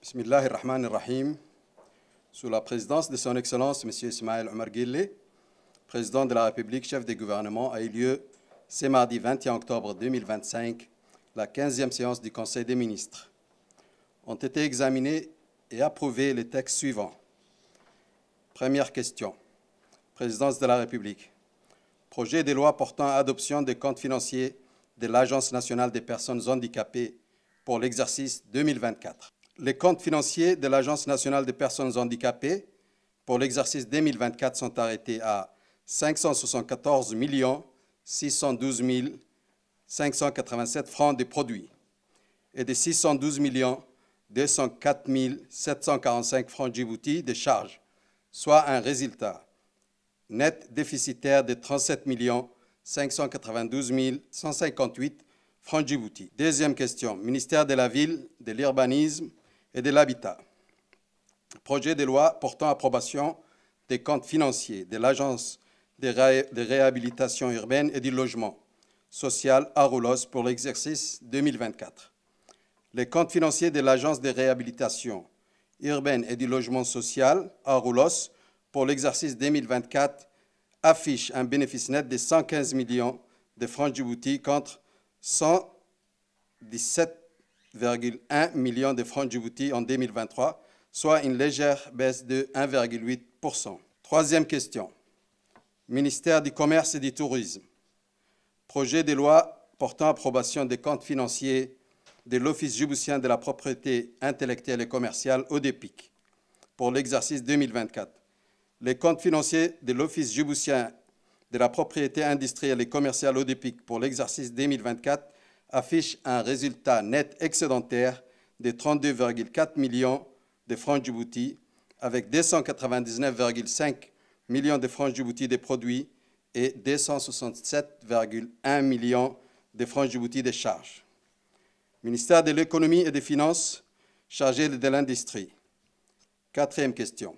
Bismillahirrahmanirrahim. Sous la présidence de son Excellence, M. Ismaël Omar Guelleh, président de la République, chef du gouvernement, a eu lieu ce mardi 21 octobre 2025, la 15e séance du Conseil des ministres. Ont été examinés et approuvés les textes suivants. Première question. Présidence de la République. Projet de loi portant adoption des comptes financiers de l'Agence nationale des personnes handicapées pour l'exercice 2024. Les comptes financiers de l'Agence nationale des personnes handicapées pour l'exercice 2024 sont arrêtés à 574 612 587 francs de produits et de 612 204 745 francs Djibouti de charges, soit un résultat net déficitaire de 37 592 158 francs Djibouti. Deuxième question, ministère de la Ville, de l'Urbanisme et de l'Habitat. Projet de loi portant approbation des comptes financiers de l'Agence de réhabilitation urbaine et du logement social Aroulos pour l'exercice 2024. Les comptes financiers de l'Agence de réhabilitation urbaine et du logement social Aroulos pour l'exercice 2024 affichent un bénéfice net de 115 millions de francs Djibouti contre 117,1 millions de francs Djibouti en 2023, soit une légère baisse de 1,8%. Troisième question. Ministère du Commerce et du Tourisme. Projet de loi portant approbation des comptes financiers de l'Office djiboutien de la propriété intellectuelle et commerciale ODEPIC pour l'exercice 2024. Les comptes financiers de l'Office djiboutien de la propriété industrielle et commerciale ODEPIC pour l'exercice 2024 affiche un résultat net excédentaire de 32,4 millions de francs Djibouti avec 299,5 millions de francs Djibouti de produits et 267,1 millions de francs Djibouti de charges. Ministère de l'économie et des finances chargé de l'industrie. Quatrième question.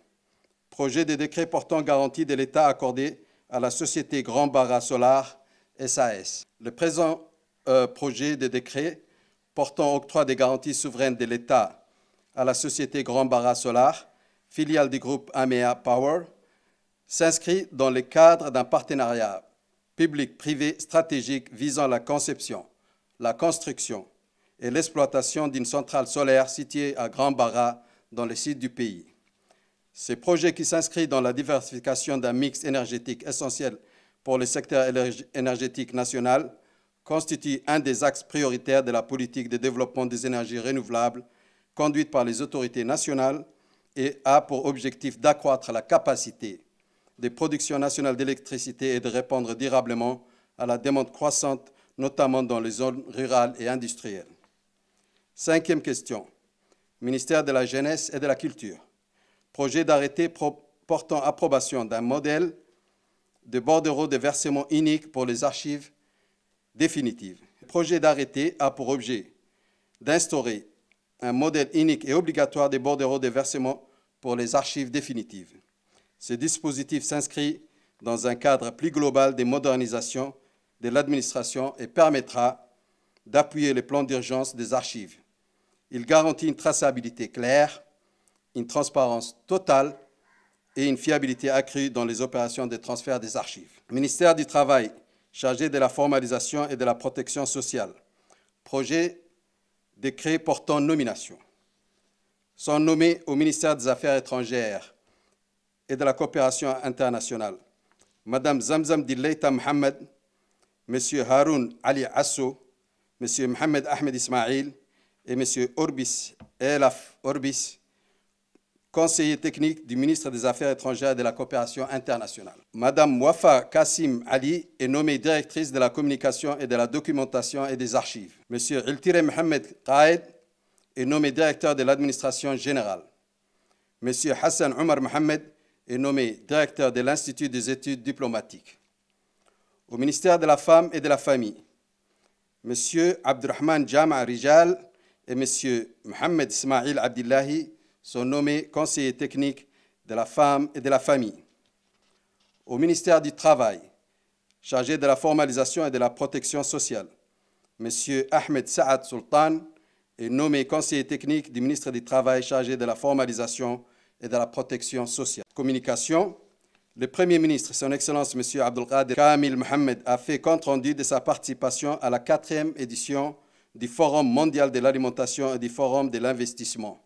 Projet de décret portant garantie de l'État accordé à la société Grand Bara Solar SAS. Le présent projet de décret portant octroi des garanties souveraines de l'État à la société Grand Bara Solar, filiale du groupe Amea Power, s'inscrit dans le cadre d'un partenariat public-privé stratégique visant la conception, la construction et l'exploitation d'une centrale solaire située à Grand Bara dans le sud du pays. Ce projet qui s'inscrit dans la diversification d'un mix énergétique essentiel pour le secteur énergétique national constitue un des axes prioritaires de la politique de développement des énergies renouvelables conduite par les autorités nationales et a pour objectif d'accroître la capacité de production nationale d'électricité et de répondre durablement à la demande croissante, notamment dans les zones rurales et industrielles. Cinquième question. Ministère de la Jeunesse et de la Culture. Projet d'arrêté portant approbation d'un modèle de bordereau de versement unique pour les archives définitives. Le projet d'arrêté a pour objet d'instaurer un modèle unique et obligatoire de bordereau de versement pour les archives définitives. Ce dispositif s'inscrit dans un cadre plus global de modernisation de l'administration et permettra d'appuyer les plans d'urgence des archives. Il garantit une traçabilité claire, une transparence totale et une fiabilité accrue dans les opérations de transfert des archives. Ministère du Travail, chargé de la formalisation et de la protection sociale. Projet décret portant nomination. Sont nommés au ministère des Affaires étrangères et de la coopération internationale Madame Zamzam Dileita Mohamed, Monsieur Haroun Ali Asso, Monsieur Mohamed Ahmed Ismail et Monsieur Orbis Elaf Orbis, conseiller technique du ministre des Affaires étrangères et de la coopération internationale. Madame Wafa Kassim Ali est nommée directrice de la communication et de la documentation et des archives. Monsieur Iltire Mohamed Qaed est nommé directeur de l'administration générale. Monsieur Hassan Omar Mohamed est nommé directeur de l'Institut des études diplomatiques. Au ministère de la Femme et de la Famille, Monsieur Abdurrahman Jama Rijal et Monsieur Mohamed Ismail Abdillahi sont nommés conseillers techniques de la femme et de la famille. Au ministère du Travail, chargé de la formalisation et de la protection sociale, M. Ahmed Saad Sultan est nommé conseiller technique du ministre du Travail chargé de la formalisation et de la protection sociale. Communication. Le Premier ministre, son Excellence M. Abdelkader Kamil Mohamed, a fait compte rendu de sa participation à la 4e édition du Forum mondial de l'alimentation et du Forum de l'investissement,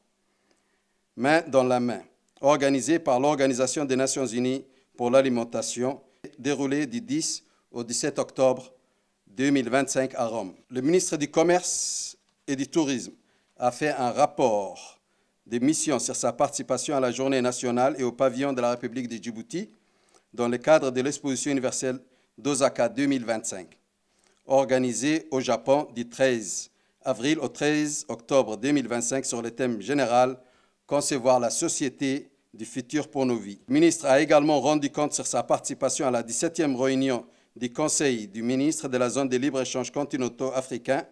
main dans la main, organisé par l'Organisation des Nations Unies pour l'alimentation, déroulé du 10 au 17 octobre 2025 à Rome. Le ministre du Commerce et du Tourisme a fait un rapport de mission sur sa participation à la Journée nationale et au pavillon de la République de Djibouti dans le cadre de l'exposition universelle d'Osaka 2025, organisée au Japon du 13 avril au 13 octobre 2025 sur le thème général « Concevoir la société du futur pour nos vies ». Le ministre a également rendu compte sur sa participation à la 17e réunion du Conseil du ministre de la zone de libre-échange continentaux africains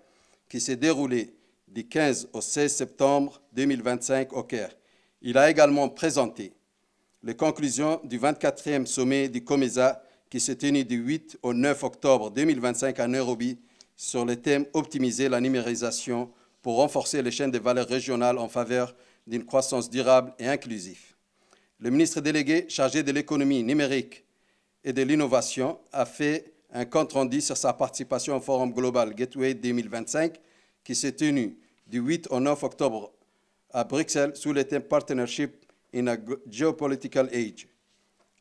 qui s'est déroulée du 15 au 16 septembre 2025 au Caire. Il a également présenté les conclusions du 24e sommet du COMESA qui s'est tenu du 8 au 9 octobre 2025 à Nairobi sur le thème « Optimiser la numérisation pour renforcer les chaînes de valeur régionales en faveur d'une croissance durable et inclusive ». Le ministre délégué chargé de l'économie numérique et de l'innovation a fait un compte rendu sur sa participation au Forum Global Gateway 2025 qui s'est tenu du 8 au 9 octobre à Bruxelles sous le thème « Partnership in a Geopolitical Age ».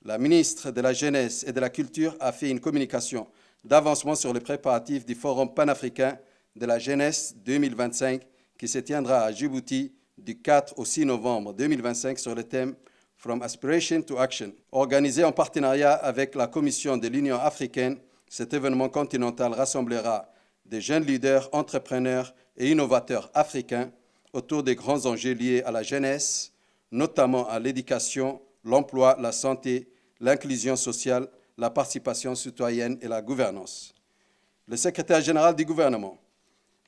La ministre de la Jeunesse et de la Culture a fait une communication d'avancement sur les préparatifs du Forum panafricain de la jeunesse 2025 qui se tiendra à Djibouti du 4 au 6 novembre 2025 sur le thème « From Aspiration to Action ». Organisé en partenariat avec la Commission de l'Union africaine, cet événement continental rassemblera des jeunes leaders, entrepreneurs et innovateurs africains autour des grands enjeux liés à la jeunesse, notamment à l'éducation, l'emploi, la santé, l'inclusion sociale, la participation citoyenne et la gouvernance. Le secrétaire général du gouvernement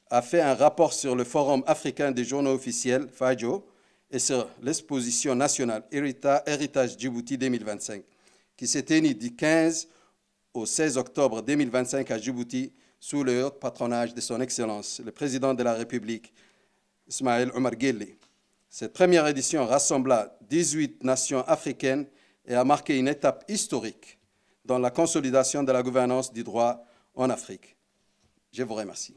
a fait un rapport sur le Forum africain des journaux officiels, FAJO, et sur l'exposition nationale Héritage Djibouti 2025, qui s'est tenue du 15 au 16 octobre 2025 à Djibouti sous le haut patronage de son Excellence, le président de la République, Ismaël Omar Guelleh. Cette première édition rassembla 18 nations africaines et a marqué une étape historique dans la consolidation de la gouvernance du droit en Afrique. Je vous remercie.